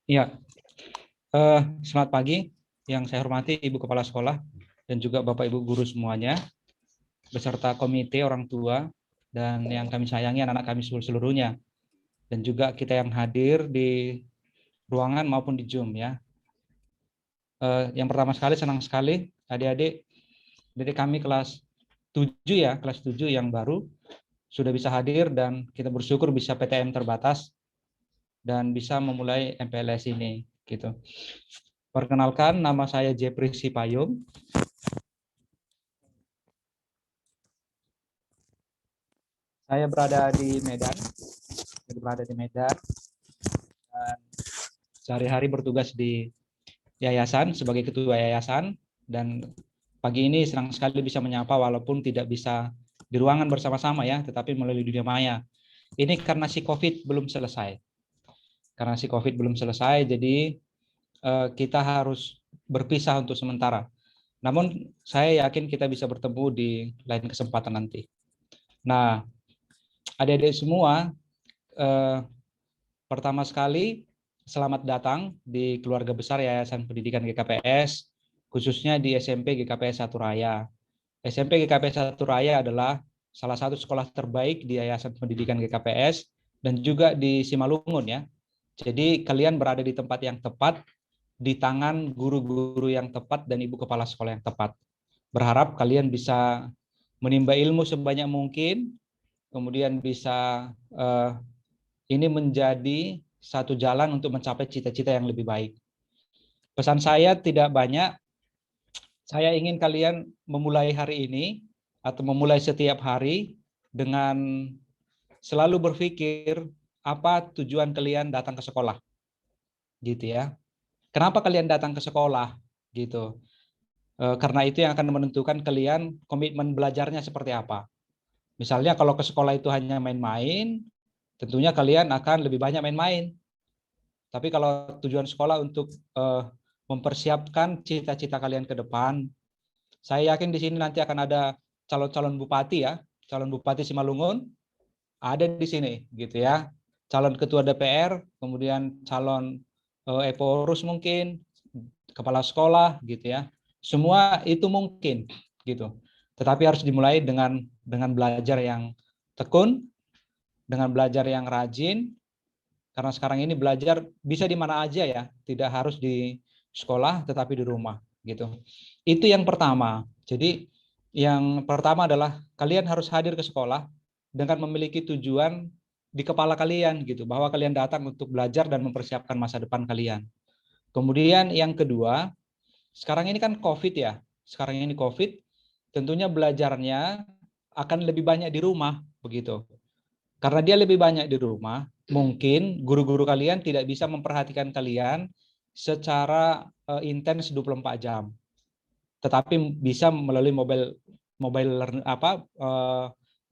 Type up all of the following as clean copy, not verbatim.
Ya, selamat pagi yang saya hormati Ibu Kepala Sekolah dan juga Bapak Ibu guru semuanya, beserta komite orang tua dan yang kami sayangi anak-anak kami seluruhnya, dan juga kita yang hadir di ruangan maupun di Zoom ya. Yang pertama sekali senang sekali adik-adik dari kami kelas 7 ya, kelas 7 yang baru sudah bisa hadir dan kita bersyukur bisa PTM terbatas dan bisa memulai MPLS ini gitu. Perkenalkan, nama saya Jepri Sipayung. Saya berada di Medan. Dan sehari-hari bertugas di yayasan sebagai ketua yayasan, dan pagi ini senang sekali bisa menyapa walaupun tidak bisa di ruangan bersama-sama ya, tetapi melalui dunia maya. Ini karena si COVID belum selesai. Jadi kita harus berpisah untuk sementara. Namun saya yakin kita bisa bertemu di lain kesempatan nanti. Nah, adik-adik semua, pertama sekali selamat datang di keluarga besar Yayasan Pendidikan GKPS, khususnya di SMP GKPS 1 Raya. SMP GKPS 1 Raya adalah salah satu sekolah terbaik di Yayasan Pendidikan GKPS dan juga di Simalungun ya. Jadi kalian berada di tempat yang tepat, di tangan guru-guru yang tepat dan ibu kepala sekolah yang tepat. Berharap kalian bisa menimba ilmu sebanyak mungkin, kemudian bisa ini menjadi satu jalan untuk mencapai cita-cita yang lebih baik. Pesan saya tidak banyak. Saya ingin kalian memulai hari ini atau memulai setiap hari dengan selalu berpikir apa tujuan kalian datang ke sekolah, gitu ya. Kenapa kalian datang ke sekolah, gitu. Karena itu yang akan menentukan kalian komitmen belajarnya seperti apa. Misalnya kalau ke sekolah itu hanya main-main, tentunya kalian akan lebih banyak main-main. Tapi kalau tujuan sekolah untuk mempersiapkan cita-cita kalian ke depan, saya yakin di sini nanti akan ada calon-calon bupati ya, calon bupati Simalungun ada di sini gitu ya. Calon ketua DPR, kemudian calon Eporus mungkin, kepala sekolah gitu ya. Semua itu mungkin gitu. Tetapi harus dimulai dengan belajar yang tekun, dengan belajar yang rajin, karena sekarang ini belajar bisa di mana aja ya, tidak harus di sekolah tetapi di rumah gitu. Itu yang pertama. Jadi yang pertama adalah kalian harus hadir ke sekolah dengan memiliki tujuan di kepala kalian gitu, bahwa kalian datang untuk belajar dan mempersiapkan masa depan kalian. Kemudian yang kedua, sekarang ini kan COVID ya. Sekarang ini COVID, tentunya belajarnya akan lebih banyak di rumah begitu. Karena dia lebih banyak di rumah, mungkin guru-guru kalian tidak bisa memperhatikan kalian secara intens 24 jam. Tetapi bisa melalui mobile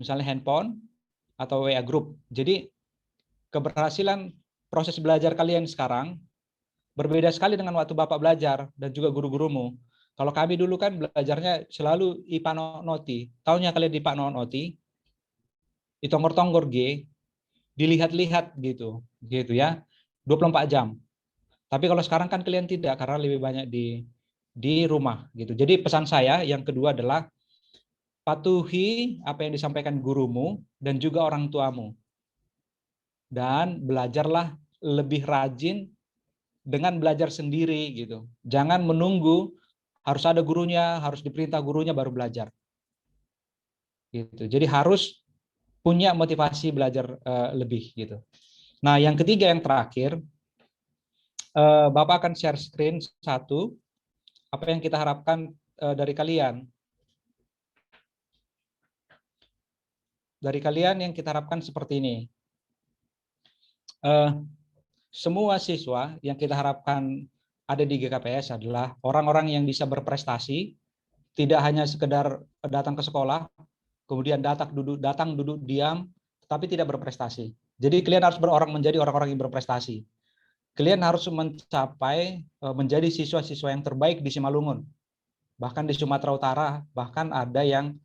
misalnya handphone atau WA group. Jadi keberhasilan proses belajar kalian sekarang berbeda sekali dengan waktu Bapak belajar dan juga guru-gurumu. Kalau kami dulu kan belajarnya selalu IPA noti. Tahunya kalian di IPA noti, ditonggor-tonggor G, dilihat-lihat gitu ya, 24 jam. Tapi kalau sekarang kan kalian tidak, karena lebih banyak di rumah gitu. Jadi pesan saya yang kedua adalah patuhi apa yang disampaikan gurumu dan juga orang tuamu, dan belajarlah lebih rajin dengan belajar sendiri gitu. Jangan menunggu harus ada gurunya, harus diperintah gurunya baru belajar gitu. Jadi harus punya motivasi belajar lebih gitu. Nah, yang ketiga yang terakhir, Bapak akan share screen satu, apa yang kita harapkan dari kalian. Dari kalian yang kita harapkan seperti ini. Semua siswa yang kita harapkan ada di GKPS adalah orang-orang yang bisa berprestasi, tidak hanya sekedar datang ke sekolah, kemudian datang duduk diam, tapi tidak berprestasi. Jadi kalian harus menjadi orang-orang yang berprestasi. Kalian harus mencapai menjadi siswa-siswa yang terbaik di Simalungun. Bahkan di Sumatera Utara, bahkan ada yang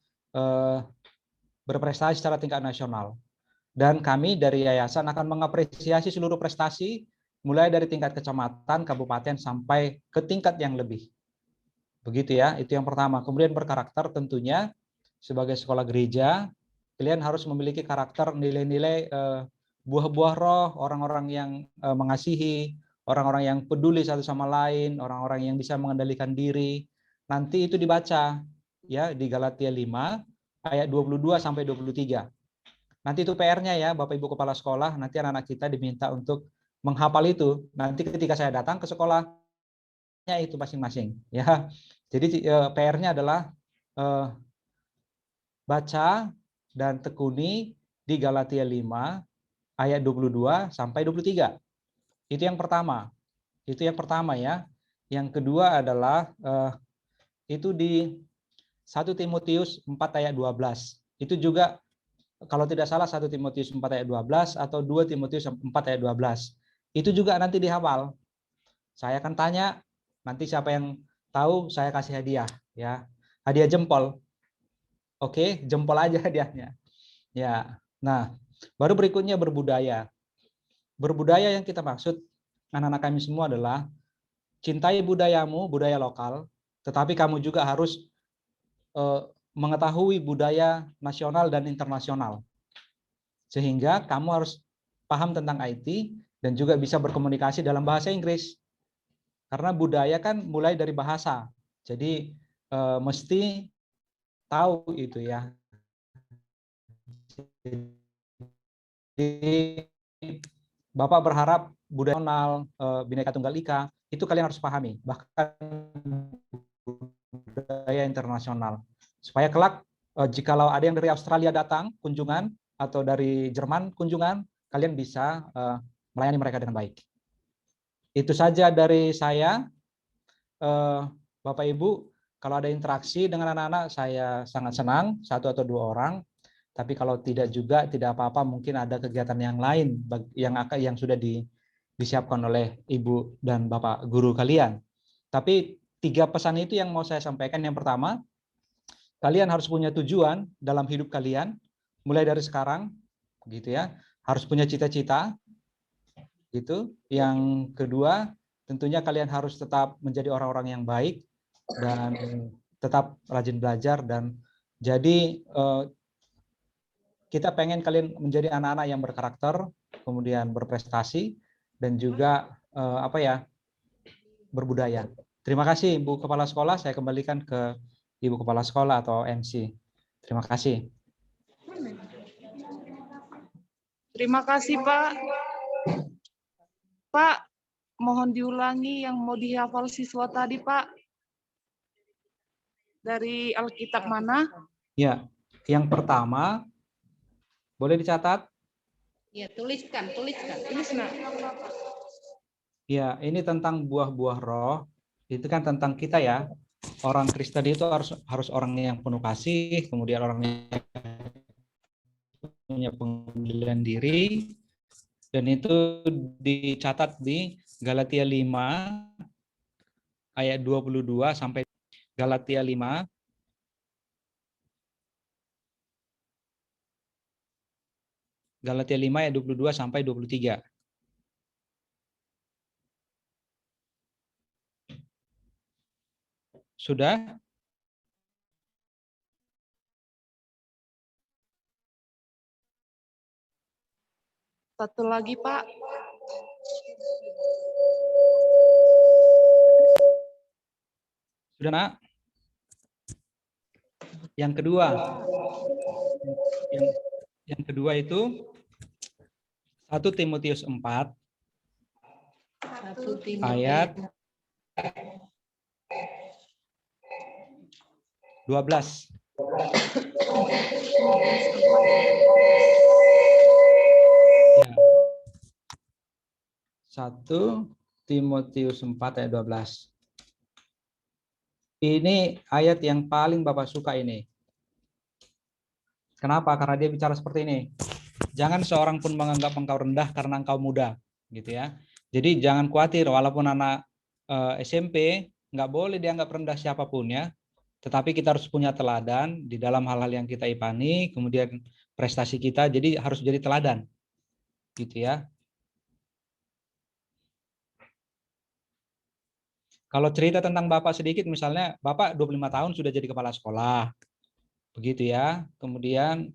berprestasi secara tingkat nasional. Dan kami dari yayasan akan mengapresiasi seluruh prestasi mulai dari tingkat kecamatan, kabupaten, sampai ke tingkat yang lebih. Begitu ya, itu yang pertama. Kemudian berkarakter tentunya sebagai sekolah gereja, kalian harus memiliki karakter nilai-nilai buah-buah roh, orang-orang yang mengasihi, orang-orang yang peduli satu sama lain, orang-orang yang bisa mengendalikan diri. Nanti itu dibaca ya di Galatia 5 ayat 22 sampai 23. Nanti itu PR-nya ya, Bapak Ibu kepala sekolah, nanti anak-anak kita diminta untuk menghafal itu. Nanti ketika saya datang ke sekolahnya itu masing-masing ya. Jadi PR-nya adalah baca dan tekuni di Galatia 5 ayat 22 sampai 23. Itu yang pertama. Itu yang pertama ya. Yang kedua adalah itu di 1 Timotius 4 ayat 12. Itu juga kalau tidak salah 1 Timotius 4 ayat 12 atau 2 Timotius 4 ayat 12. Itu juga nanti dihafal. Saya akan tanya, nanti siapa yang tahu saya kasih hadiah ya. Hadiah jempol. Oke, jempol aja hadiahnya. Ya. Nah, baru berikutnya berbudaya. Berbudaya yang kita maksud anak-anak kami semua adalah cintai budayamu, budaya lokal, tetapi kamu juga harus mengetahui budaya nasional dan internasional. Sehingga kamu harus paham tentang IT dan juga bisa berkomunikasi dalam bahasa Inggris. Karena budaya kan mulai dari bahasa. Jadi mesti tahu itu ya. Jadi Bapak berharap budaya nasional, Bhinneka Tunggal Ika, itu kalian harus pahami. Bahkan budaya internasional. Supaya kelak jikalau ada yang dari Australia datang kunjungan atau dari Jerman kunjungan, kalian bisa melayani mereka dengan baik. Itu saja dari saya. Bapak Ibu, kalau ada interaksi dengan anak-anak saya sangat senang, 1 atau 2 orang. Tapi kalau tidak juga tidak apa-apa, mungkin ada kegiatan yang lain yang sudah disiapkan oleh Ibu dan Bapak guru kalian. Tapi 3 pesan itu yang mau saya sampaikan. Yang pertama, kalian harus punya tujuan dalam hidup kalian mulai dari sekarang, gitu ya. Harus punya cita-cita, gitu. Yang kedua, tentunya kalian harus tetap menjadi orang-orang yang baik dan tetap rajin belajar. Dan jadi kita pengen kalian menjadi anak-anak yang berkarakter, kemudian berprestasi, dan juga berbudaya. Terima kasih Ibu Kepala Sekolah, saya kembalikan ke Ibu Kepala Sekolah atau MC. Terima kasih. Terima kasih Pak. Pak, mohon diulangi yang mau dihafal siswa tadi Pak. Dari Alkitab mana? Ya, yang pertama, boleh dicatat? Ya, tuliskan. Ini senang. Ya, ini tentang buah-buah roh. Itu kan tentang kita ya. Orang Kristen itu harus orang yang penuh kasih, kemudian orang yang punya pengendalian diri, dan itu dicatat di Galatia 5 ayat 22 sampai Galatia 5 ayat 22 sampai 23. Sudah? Satu lagi Pak. Sudah, Nak? Yang kedua. Yang kedua itu 1 Timotius 4 ayat 12. Ya. 1 Timotius 4 ayat 12. Ini ayat yang paling Bapak suka ini. Kenapa? Karena dia bicara seperti ini. Jangan seorang pun menganggap engkau rendah karena engkau muda, gitu ya. Jadi jangan khawatir walaupun anak SMP nggak boleh dianggap rendah siapapun ya. Tetapi kita harus punya teladan di dalam hal-hal yang kita ipani, kemudian prestasi kita, jadi harus jadi teladan, gitu ya. Kalau cerita tentang Bapak sedikit, misalnya Bapak 25 tahun sudah jadi kepala sekolah, begitu ya. Kemudian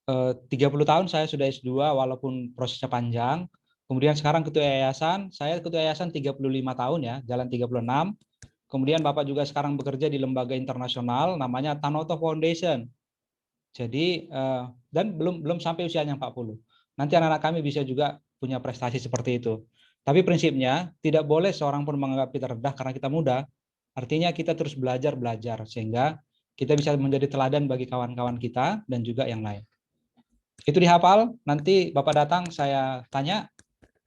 30 tahun saya sudah S2 walaupun prosesnya panjang. Kemudian sekarang ketua yayasan, saya ketua yayasan 35 tahun ya, jalan 36. Kemudian Bapak juga sekarang bekerja di lembaga internasional namanya Tanoto Foundation. Jadi dan belum sampai usianya 40. Nanti anak-anak kami bisa juga punya prestasi seperti itu. Tapi prinsipnya tidak boleh seorang pun menganggap kita rendah karena kita muda. Artinya kita terus belajar sehingga kita bisa menjadi teladan bagi kawan-kawan kita dan juga yang lain. Itu dihafal, nanti Bapak datang saya tanya,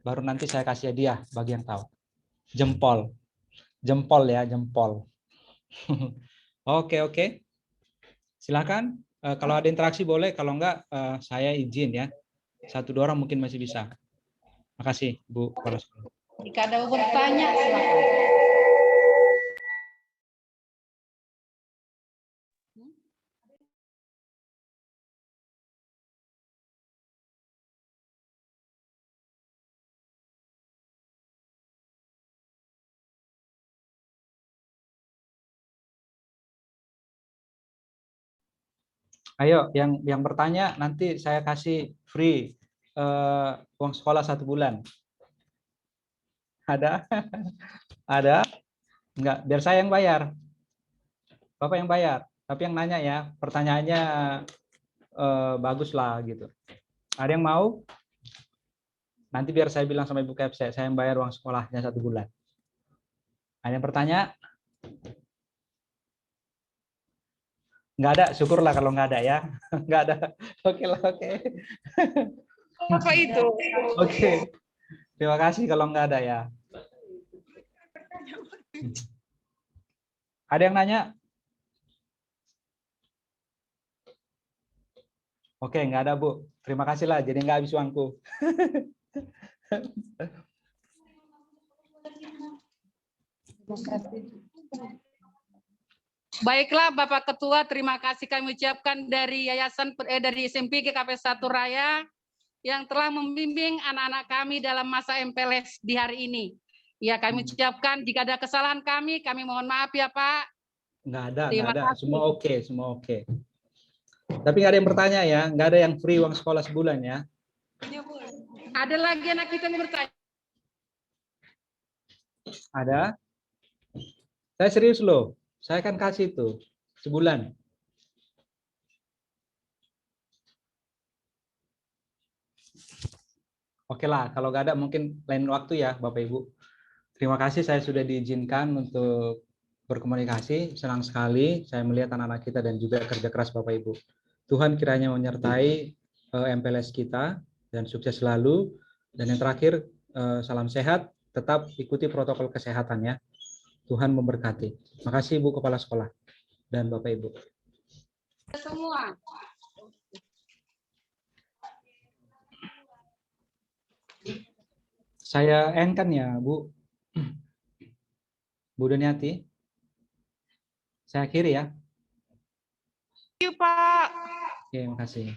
baru nanti saya kasih hadiah bagi yang tahu. Jempol. Jempol ya, jempol. Oke. Silakan. Kalau ada interaksi boleh, kalau enggak saya izin ya. 1-2 orang mungkin masih bisa. Makasih Bu Kepala Sekolah. Jika ada bertanya, silakan. Ayo, yang bertanya nanti saya kasih free uang sekolah 1 bulan. Ada? Ada? Enggak, biar saya yang bayar. Bapak yang bayar. Tapi yang nanya ya, pertanyaannya bagus lah gitu. Ada yang mau? Nanti biar saya bilang sama Ibu Kepse, saya yang bayar uang sekolahnya 1 bulan. Ada yang bertanya? Nggak ada, syukurlah kalau nggak ada ya. Nggak ada. Oke lah, oke. Apa itu? Oke. Terima kasih kalau nggak ada ya. Ada yang nanya? Oke, nggak ada Bu. Terima kasih lah, jadi nggak habis uangku. Baiklah Bapak Ketua, terima kasih kami ucapkan dari dari SMP GKP 1 Raya yang telah membimbing anak-anak kami dalam masa MPLS di hari ini. Ya, kami ucapkan jika ada kesalahan kami mohon maaf ya Pak. Nggak ada, Terima kasih. Semua oke, semua oke. Tapi nggak ada yang bertanya ya, nggak ada yang free uang sekolah sebulan ya. Ada lagi anak kita yang bertanya. Ada? Saya serius loh, saya akan kasih itu sebulan. Oke lah, kalau nggak ada mungkin lain waktu ya Bapak Ibu. Terima kasih saya sudah diizinkan untuk berkomunikasi. Senang sekali saya melihat anak-anak kita dan juga kerja keras Bapak Ibu. Tuhan kiranya menyertai MPLS kita dan sukses selalu. Dan yang terakhir, salam sehat, tetap ikuti protokol kesehatan ya. Tuhan memberkati. Makasih Ibu Kepala Sekolah dan Bapak Ibu. Semua. Saya end kan ya Bu. Bu Daniati. Saya akhiri ya. Iya, Pak. Oke, makasih.